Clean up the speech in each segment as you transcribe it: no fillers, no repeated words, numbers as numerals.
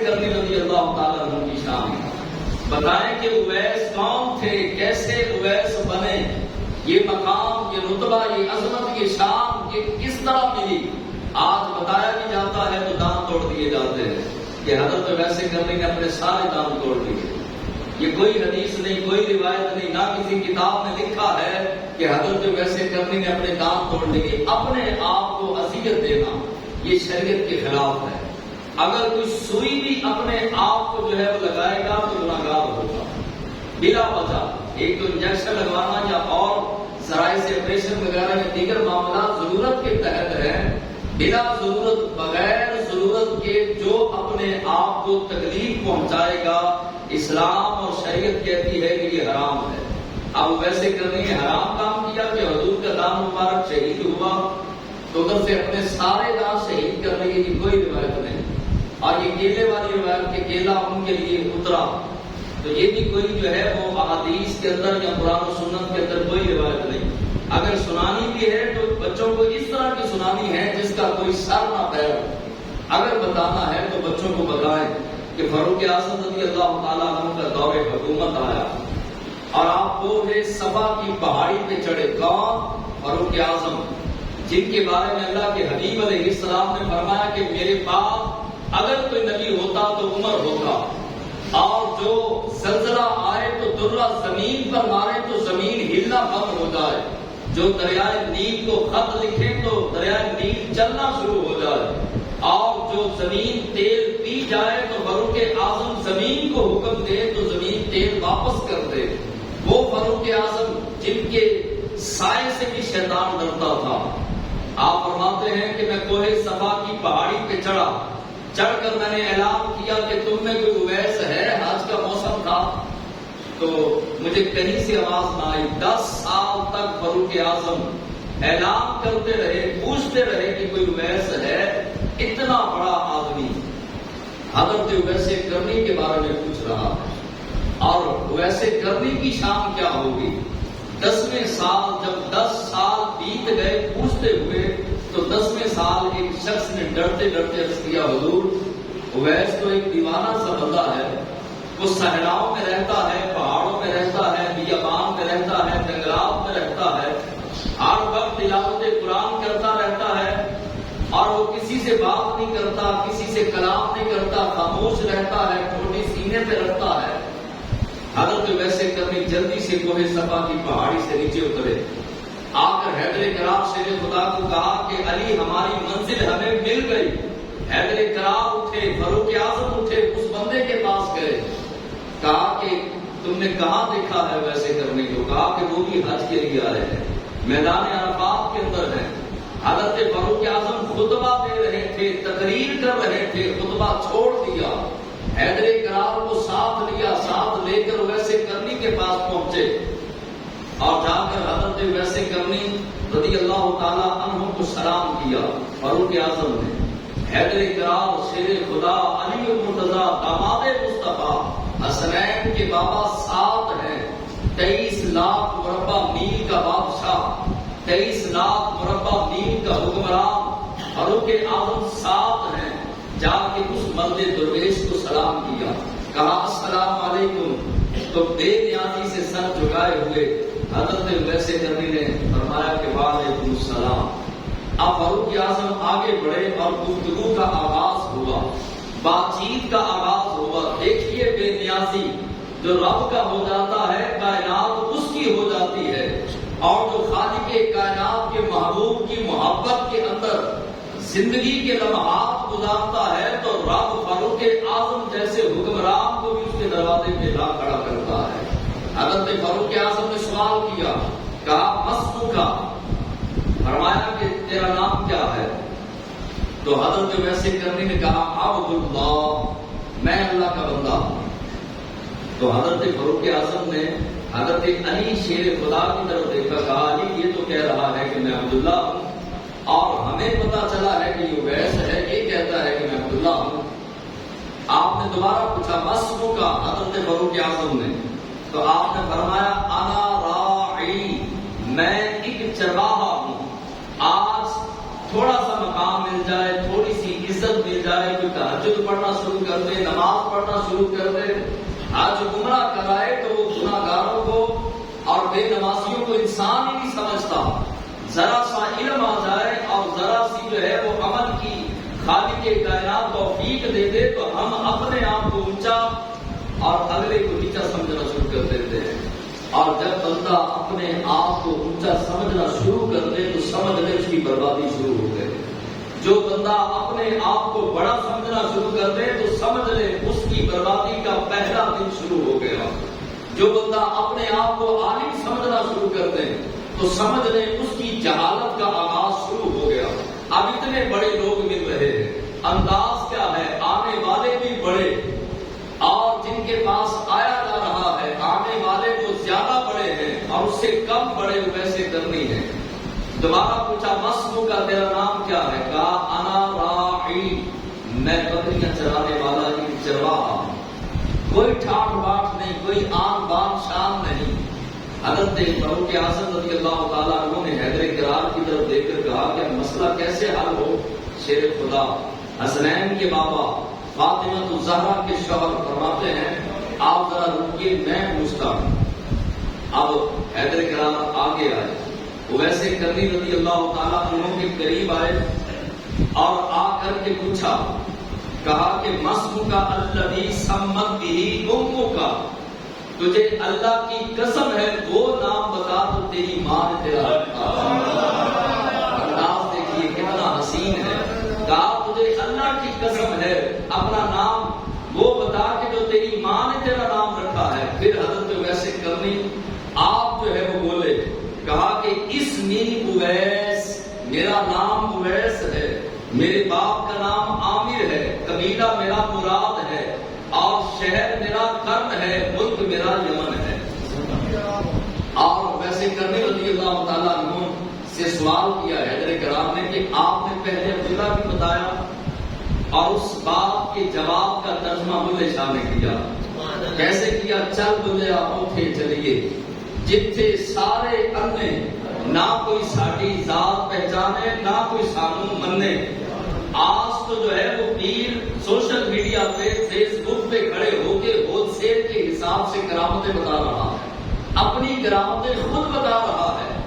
کرنی رضی اللہ تعالیٰ عنہ کی شان ہے. بتائیں کہ اویس کون تھے, کیسے اویس بنے, یہ مقام, یہ رتبہ, یہ عظمت, یہ شان یہ کس طرح ملی. آج بتایا بھی جاتا ہے تو دانت توڑ دیے جاتے ہیں کہ حضرت اویس کرنی نے اپنے سارے دانت توڑ دیے. یہ کوئی حدیث نہیں, کوئی روایت نہیں, نہ کسی کتاب میں لکھا ہے کہ حضرت اویس کرنی نے اپنے دانت توڑ لیے. اپنے آپ کو اذیت دینا یہ شریعت کے خلاف ہے. اگر کوئی سوئی بھی اپنے آپ کو جو ہے وہ لگائے گا تو گناہگار ہوگا بلا وجہ. ایک تو انجیکشن لگوانا یا اور ذرائع سے آپریشن وغیرہ یا دیگر معاملات ضرورت کے تحت ہیں, بلا ضرورت بغیر ضرورت کے جو اپنے آپ کو تکلیف پہنچائے گا اسلام اور شریعت کہتی ہے کہ یہ حرام ہے. اب ویسے کرنے کے حرام کام کیا کہ حضور کا دان مبارک شہید ہوا تو ادھر سے اپنے سارے دان شہید کرنے کی کوئی روایت نہیں. اور یہ کیلے والی روایت کہ کیلا ان کے لیے اترا تو یہ بھی کوئی جو ہے وہ احادیث کے اندر یا قرآن و سنت کے اندر کوئی روایت نہیں. اگر سنانی بھی ہے تو بچوں کو اس طرح کی سنانی ہے جس کا کوئی سر نہ پیر ہو. اگر بتانا ہے تو بچوں کو بتائیں کہ فاروق اعظم رضی اللہ تعالیٰ عنہ کا دور حکومت آیا اور آپ پورے صفا کی پہاڑی پہ چڑھے. کون؟ فاروق اعظم, جن کے بارے میں اللہ کے حبیب علیہ السلام نے فرمایا کہ میرے بعد اگر کوئی نبی ہوتا تو عمر ہوتا, اور جو زلزلہ آئے تو درہ زمین پر مارے تو زمین ہلنا بند ہو جائے, جو دریائے نیل کو خط لکھے تو دریائے نیل چلنا شروع ہو جائے, اور جو زمین تیل پی جائے تو فاروق اعظم زمین کو حکم دے تو زمین تیل واپس کر دے. وہ فاروق اعظم جن کے سائے سے بھی شیطان ڈرتا تھا. آپ فرماتے ہیں کہ میں کوہ صفا کی پہاڑی پہ چڑھا, چڑھ کر میں نے اعلان کیا کہ تم میں کوئی اویس ہے. حج کا موسم تھا تو مجھے کہیں سے آواز نہ آئی. 10 سال تک فاروق اعظم اعلان کرتے رہے, پوچھتے رہے کہ کوئی اویس ہے. اتنا بڑا آدمی حضرت اویس کرنی کے بارے میں پوچھ رہا ہے, اور اویس کرنی کی شان کیا ہوگی. 10ویں سال جب 10 سال بیت گئے پوچھتے ہوئے تو 10ویں سال ایک شخص نے ڈرتے ڈرتے عرض کیا حضور اویس تو ایک دیوانہ سا بندہ ہے, وہ صحراؤں میں رہتا ہے, پہاڑوں میں رہتا ہے, بیابان میں رہتا ہے, جنگلات میں رہتا ہے, ہر وقت تلاوت قرآن کرتا رہتا ہے, اور وہ کسی سے بات نہیں کرتا, کسی سے کلام نہیں کرتا, خاموش رہتا ہے, ٹھوٹی سینے پہ رکھتا ہے. حضرت اویس کرنی جلدی سے کوہ صفا کی پہاڑی سے نیچے اترے, آ کر حیدر کرار شیر خدا کو کہا کہ علی ہماری منزل ہمیں مل گئی. حیدر کرار اٹھے, فاروق اعظم اٹھے, اس بندے کے پاس گئے, کہا کہ تم نے کہاں دیکھا ہے ویسے کرنے کو. کہا کہ وہ بھی حج کے لیے آئے ہیں, میدان عرفات کے اندر ہیں. حضرت فاروق اعظم خطبہ دے رہے تھے, تقریر کر رہے تھے, خطبہ چھوڑ دیا, حیدر کرار کو ساتھ لیا, ساتھ لے کر ویسے کرنی کے پاس پہنچے, اور جا کر حضرت ویسے کرنی رضی اللہ تعالیٰ عنہ کو سلام کیا. فاروق اعظم نے حیدر کرار شیر خدا علی المرتضیٰ داماد مصطفیٰ حسنین کے بابا 7 ہیں, 23 لاکھ مربع میل کا بادشاہ, 23 لاکھ مربع میل کا حکمران فاروق اعظم 7 ہیں. جا کے اس مرد درویش کو سلام کیا, کہا السلام علیکم, تو بے نیازی سے سر جھکائے ہوئے حضرت ویسے کرنی نے فرمایا کہ وعلیکم السلام. اب فاروق اعظم آگے بڑھے اور گفتگو کا آغاز ہوا, بات چیت کا آغاز ہوا. دیکھیے بے نیازی جو رب کا ہو جاتا ہے کائنات اس کی ہو جاتی ہے, اور جو خالق کائنات کے محبوب کی محبت کے اندر زندگی کے لمحات گزارتا ہے تو رب فاروق اعظم جیسے حکمران کو بھی اس کے دروازے پہ لا کھڑا کرتا ہے. حضرت فاروق اعظم نے سوال کیا, کہا مسمو کا, فرمایا کہ تیرا نام کیا ہے. تو حضرت ویسے کرنی نے کہا عبد اللہ, میں اللہ کا بندہ ہوں. تو حضرت فاروق اعظم نے حضرت علی شیر خدا کی طرف دیکھا, کہا علی یہ تو کہہ رہا ہے کہ میں عبداللہ ہوں, اور ہمیں پتا چلا ہے کہ یہ اویس ہے, یہ کہتا ہے کہ میں عبداللہ ہوں. آپ نے دوبارہ پوچھا مسمو کا, حضرت فاروق اعظم نے, تو آپ نے فرمایا انا راعی, میں ایک چرواہا ہوں. آج تھوڑا سا مقام مل جائے, تھوڑی سی عزت مل جائے، کوئی تہجد پڑھنا شروع کر دے، نماز پڑھنا شروع کر دے، آج گمراہ کرائے تو وہ گناہ گاروں کو اور بے نمازیوں کو انسان ہی نہیں سمجھتا۔ ذرا سا علم آ جائے اور ذرا سی جو ہے وہ عمل کی خالق کائنات توفیق دے دے تو ہم اپنے آپ کو اونچا اور اگلے کو نیچا سمجھنا شروع کر دیتے ہیں۔ اور جب بندہ اپنے آپ کو اونچا سمجھنا شروع کر دے تو سمجھ لے اس کی بربادی شروع ہو گئی۔ جو بندہ اپنے آپ کو بڑا سمجھنا شروع کر دے تو سمجھ لے اس کی بربادی کا پہلا دن شروع ہو گیا۔ جو بندہ اپنے آپ کو عالم سمجھنا شروع کر دے تو سمجھ لے اس کی جہالت کا آغاز شروع ہو گیا۔ اب اتنے بڑے لوگ مل رہے ہیں، انداز کیا ہے، آنے والے بھی بڑے، اور جن کے پاس آیا جا رہا ہے آنے والے وہ زیادہ بڑے ہیں اور اس سے کم بڑے ویسے کرنی ہے۔ دوبارہ پوچھا مسمو کا تیرا نام کیا ہے؟ کہا انا راعی، میں بکریاں چرانے والا ہی چرواہا ہوں۔ کوئی ٹھاٹ باٹ نہیں، کوئی آن بان شان نہیں۔ حضرت فاروق اعظم رضی اللہ تعالیٰ عنہ نے حیدر کرار کی طرف دیکھ کر کہا کہ مسئلہ کیسے حل ہو؟ شیر خدا حسنین کے بابا فاطمہ الزہرا کے شوہر فرماتے ہیں آپ ذرا رکیے میں پوچھتا ہوں۔ اب حیدر کرار آگے آئے، ویسے کرنی رضی اللہ تعالیٰ عنہ کے قریب آئے اور آ کر کے پوچھا، کہا کہ مسمو کا الذی سمت بہ امک کا، تجھے اللہ کی قسم ہے وہ نام بتا تو تیری ماں نے تیرا رکھا۔ انداز دیکھیے کتنا حسین ہے۔ کہا تجھے اللہ کی قسم ہے اپنا نام وہ بتا کہ جو تیری ماں نے تیرا نام رکھا ہے۔ پھر حضرت ویسے کرنی آپ جو ہے وہ بولے، کہا کہ اسمی اویس، میرا نام اویس ہے، میرے باپ کا نام عامر ہے، قبیلہ میرا مراد ہے اور شہر میرا کرن ہے، ملک میرا یمن ہے۔ اور ویسے کرنے رضی اللہ تعالیٰ عنہ سے سوال کیا حیدر کرام نے کہ آپ نے پہلے عبداللہ بھی بتایا، اور اس بات کے جواب کا ترجمہ بلے شاہ نے کیا۔ کیسے کیا؟ چل بلے اوٹھے چلیے جتھے سارے انے، نہ کوئی ساڑی ذات پہچانے نہ کوئی سانو مننے۔ آج تو جو ہے وہ پیر سوشل میڈیا پہ فیس بک پہ کھڑے ہو کے ہول سیل کے حساب سے کرامتیں بتا رہا ہے، اپنی کرامتیں خود بتا رہا ہے،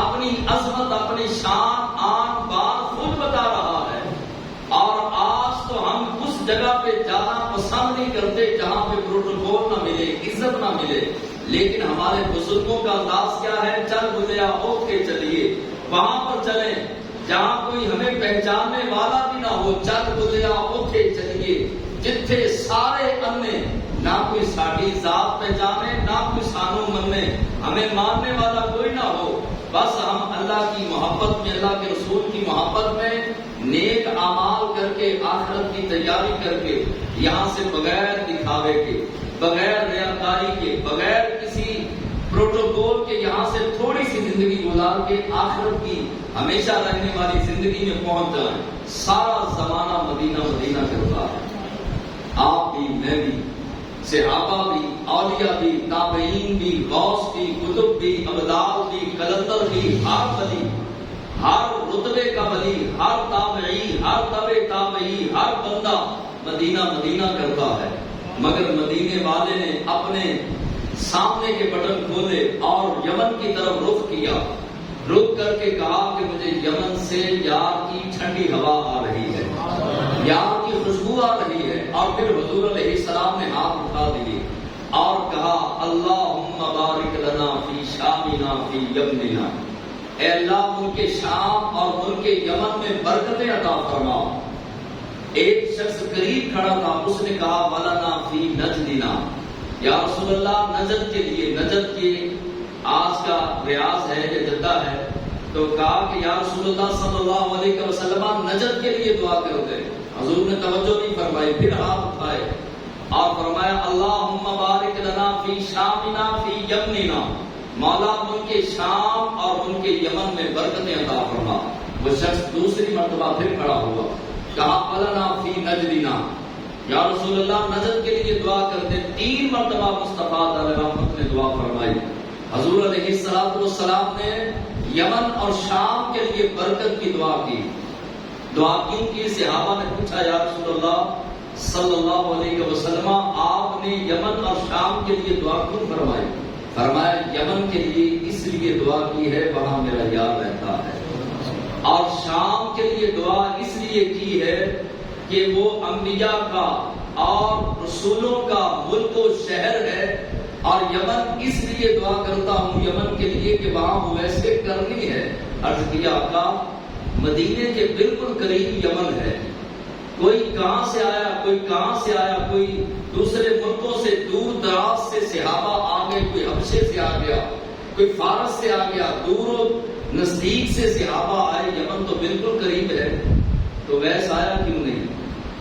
اپنی عظمت اپنی شان آن بان خود بتا رہا ہے۔ اور آج تو ہم اس جگہ پہ جانا پسند نہیں کرتے جہاں پہ پروٹوکول نہ ملے، عزت نہ ملے، لیکن ہمارے بزرگوں کا انداز کیا ہے؟ چل بلیا اٹھ کے چلیے، وہاں پر چلیں جہاں کوئی ہمیں پہچاننے والا بھی نہ ہو۔ چل بلیا اٹھے چلیے جتھے سارے انے، نہ کوئی ساڑی ذات پہچانے نہ کوئی سانو مننے، ہمیں ماننے والا کوئی نہ ہو، بس ہم اللہ کی محبت میں، اللہ کے رسول کی محبت میں نیک اعمال کر کے آخرت کی تیاری کر کے یہاں سے بغیر دکھاوے کے، بغیر ریاکاری کے، بغیر کسی پروٹوکول کے یہاں سے تھوڑی سی زندگی گزار کے آخرت کی ہمیشہ رہنے والی زندگی میں پہنچ جائیں۔ سارا زمانہ مدینہ مدینہ کرتا ہے، آپ بھی، میں بھی، صحابہ بھی، اولیاء بھی، تابعین بھی، غوث بھی، قطب بھی، ابدال بھی، کلندر بھی، ہر ولی، ہر رتبے کا ولی، ہر تابعی، ہر تبع تابعی، ہر بندہ مدینہ مدینہ کرتا ہے، مگر مدینے والے نے اپنے سامنے کے بٹن کھولے اور یمن کی طرف رخ کیا، رک کر کے کہا کہ مجھے یمن سے یار کی ٹھنڈی ہوا آ رہی ہے، یار کی خوشبو آ رہی ہے۔ اور پھر حضور علیہ السلام نے ہاتھ اٹھا دیے اور کہا اللہم بارک لنا فی شامنا فی یمننا، اے اللہ ملک شام اور ملک یمن میں برکتیں عطا فرما۔ ایک شخص قریب کھڑا تھا، اس نے کہا ولنا فی نجدنا، یا رسول اللہ نجد کے لیے، نجد کے آج کا ریاض ہے یا جدہ ہے، تو کہا کہ یا رسول اللہ صلی اللہ علیہ وسلم نجد کے لیے دعا کر دے۔ حضور نے توجہ نہیں فرمائی، پھر ہاتھ اٹھائے اور فرمایا اللہم بارک لنا فی شامنا فی یمننا، مولا ملک شام اور ملک یمن میں برکتیں عطا فرما۔ وہ شخص دوسری مرتبہ پھر کھڑا ہوا، کہا ولنا فی نجدنا، یا رسول اللہ نجد کے لیے دعا کرتے۔ تین مرتبہ مصطفیٰ علیہ رحمت نے دعا فرمائی۔ حضور علیہ السلام نے یمن اور شام کے لیے برکت کی دعا کی۔ دعا کیوں کی؟ صحابہ نے پوچھا یا رسول اللہ صلی اللہ علیہ وسلم آپ نے یمن اور شام کے لیے دعا کیوں فرمائی؟ فرمایا یمن کے لیے اس لیے دعا کی ہے وہاں میرا یار رہتا ہے، اور شام کے لیے دعا اس لیے کی ہے کہ وہ انبیاء کا اور رسولوں کا ملک و شہر ہے، اور یمن اس لیے دعا کرتا ہوں یمن کے لیے کہ وہاں وہ ویسے کرنی ہے۔ عرض کیا آقا مدینے کے بالکل قریب یمن ہے، کوئی کہاں سے آیا، کوئی کہاں سے آیا، کوئی دوسرے ملکوں سے دور دراز سے صحابہ آ گئے، کوئی حبشے سے آ گیا، کوئی فارس سے آ گیا، دور و نزدیک سے صحابہ آئے، یمن تو بالکل قریب ہے، تو ویسا آیا کیوں نہیں؟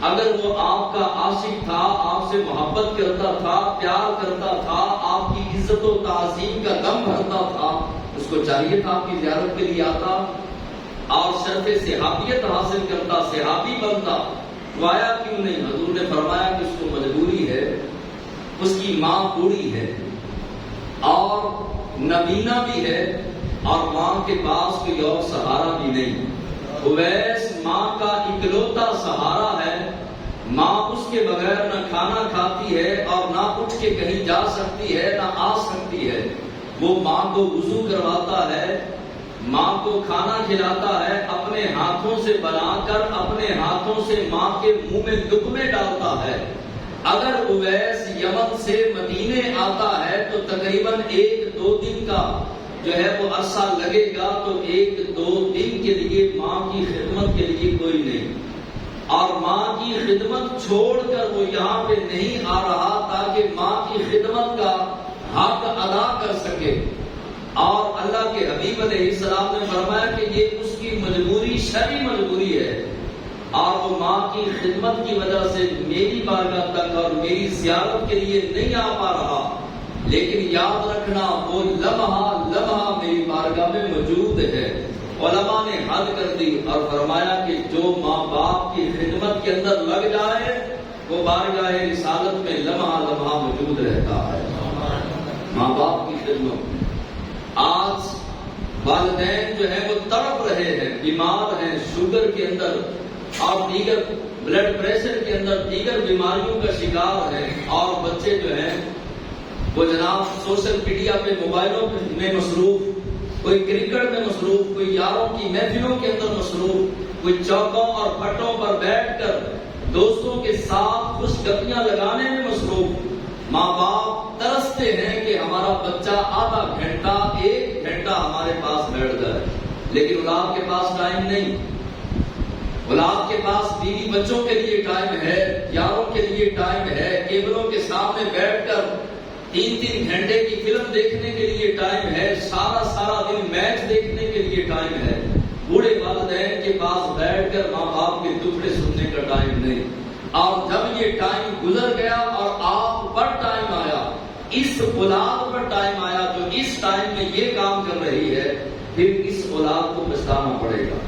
اگر وہ آپ کا عاشق تھا، آپ سے محبت کرتا تھا، پیار کرتا تھا، آپ کی عزت و تعظیم کا دم بھرتا تھا، اس کو چاہیے تھا آپ کی زیارت کے لیے آتا اور شرف صحابیت حاصل کرتا، صحابی بنتا، تو آیا کیوں نہیں؟ حضور نے فرمایا کہ اس کو مجبوری ہے، اس کی ماں بوڑھی ہے اور نبینا بھی ہے، اور ماں کے پاس کوئی اور سہارا بھی نہیں۔ اویس ماں کا اکلوتا سہارا ہے، ماں اس کے بغیر نہ کھانا کھاتی ہے اور نہ اٹھ کے کہیں جا سکتی ہے، نہ آ سکتی ہے۔ وہ ماں کو وضو کرواتا ہے، ماں کو کھانا کھلاتا ہے، اپنے ہاتھوں سے بنا کر اپنے ہاتھوں سے ماں کے منہ میں لقمے ڈالتا ہے۔ اگر اویس یمن سے مدینے آتا ہے تو تقریباً 1-2 دن کا جو ہے وہ عرصہ لگے گا، تو 1-2 دن کے لیے ماں کی خدمت کے لیے کوئی نہیں، اور ماں کی خدمت چھوڑ کر وہ یہاں پہ نہیں آ رہا تاکہ ماں کی خدمت کا حق ادا کر سکے۔ اور اللہ کے حبیب علیہ السلام نے فرمایا کہ یہ اس کی مجبوری، شرعی مجبوری ہے، اور وہ ماں کی خدمت کی وجہ سے میری بارگاہ تک اور میری زیارت کے لیے نہیں آ پا رہا، لیکن یاد رکھنا وہ لمحہ میری بارگاہ میں موجود ہے۔ علماء نے حد کر دی اور فرمایا کہ جو ماں باپ کی خدمت کے اندر لگ جائے وہ بارگاہ رسالت میں لمحہ موجود رہتا ہے۔ ماں باپ کی خدمت، آج والدین جو ہیں وہ تڑپ رہے ہیں، بیمار ہیں، شوگر کے اندر اور دیگر بلڈ پریشر کے اندر دیگر بیماریوں کا شکار ہیں، اور بچے جو ہیں وہ جناب سوشل میڈیا پہ، موبائلوں میں مصروف، کوئی کرکٹ میں مصروف، کوئی یاروں کی محفلوں کے اندر مصروف، کوئی چوکوں اور پٹوں پر بیٹھ کر دوستوں کے ساتھ خوش گپیاں لگانے میں مصروف۔ ماں باپ ترستے ہیں کہ ہمارا بچہ آدھا گھنٹہ 1 گھنٹہ ہمارے پاس بیٹھ جائے، لیکن اولاد کے پاس ٹائم نہیں۔ اولاد کے پاس بیوی بچوں کے لیے ٹائم ہے، یاروں کے لیے ٹائم ہے، کیبلوں کے سامنے بیٹھ کر 3-3 گھنٹے کی فلم دیکھنے کے لیے ٹائم ہے، سارا دن میچ دیکھنے کے لیے ٹائم ہے۔ بوڑھے والدین کے پاس بیٹھ کر ماں باپ کے دکھڑے سننے کا ٹائم نہیں۔ اور جب یہ ٹائم گزر گیا اور آپ پر ٹائم آیا، اس اولاد پر ٹائم آیا جو اس ٹائم میں یہ کام کر رہی ہے، پھر اس اولاد کو پچھتانا پڑے گا۔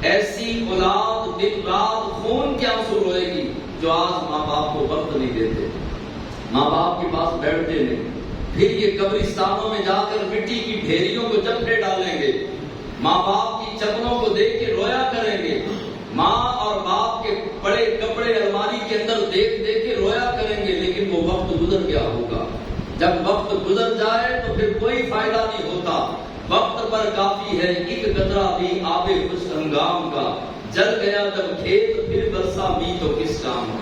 ایسی اولاد دن رات خون کے آنسو روئے گی جو آج ماں باپ کو وقت نہیں دیتے، ماں باپ کے پاس بیٹھتے نہیں۔ پھر یہ قبرستانوں میں جا کر مٹی کی ڈھیریوں کو جپٹے ڈالیں گے، ماں باپ کی چپلوں کو دیکھ کے رویا کریں گے، ماں اور باپ کے پڑے کپڑے الماری کے اندر دیکھ کے رویا کریں گے، لیکن وہ وقت گزر گیا ہوگا۔ جب وقت گزر جائے تو پھر کوئی فائدہ نہیں ہوتا۔ وقت پر کافی ہے ایک قطرہ بھی آب خوش ہنگام کا، جل گیا جب کھیت پھر برسا بھی تو کس کام کا۔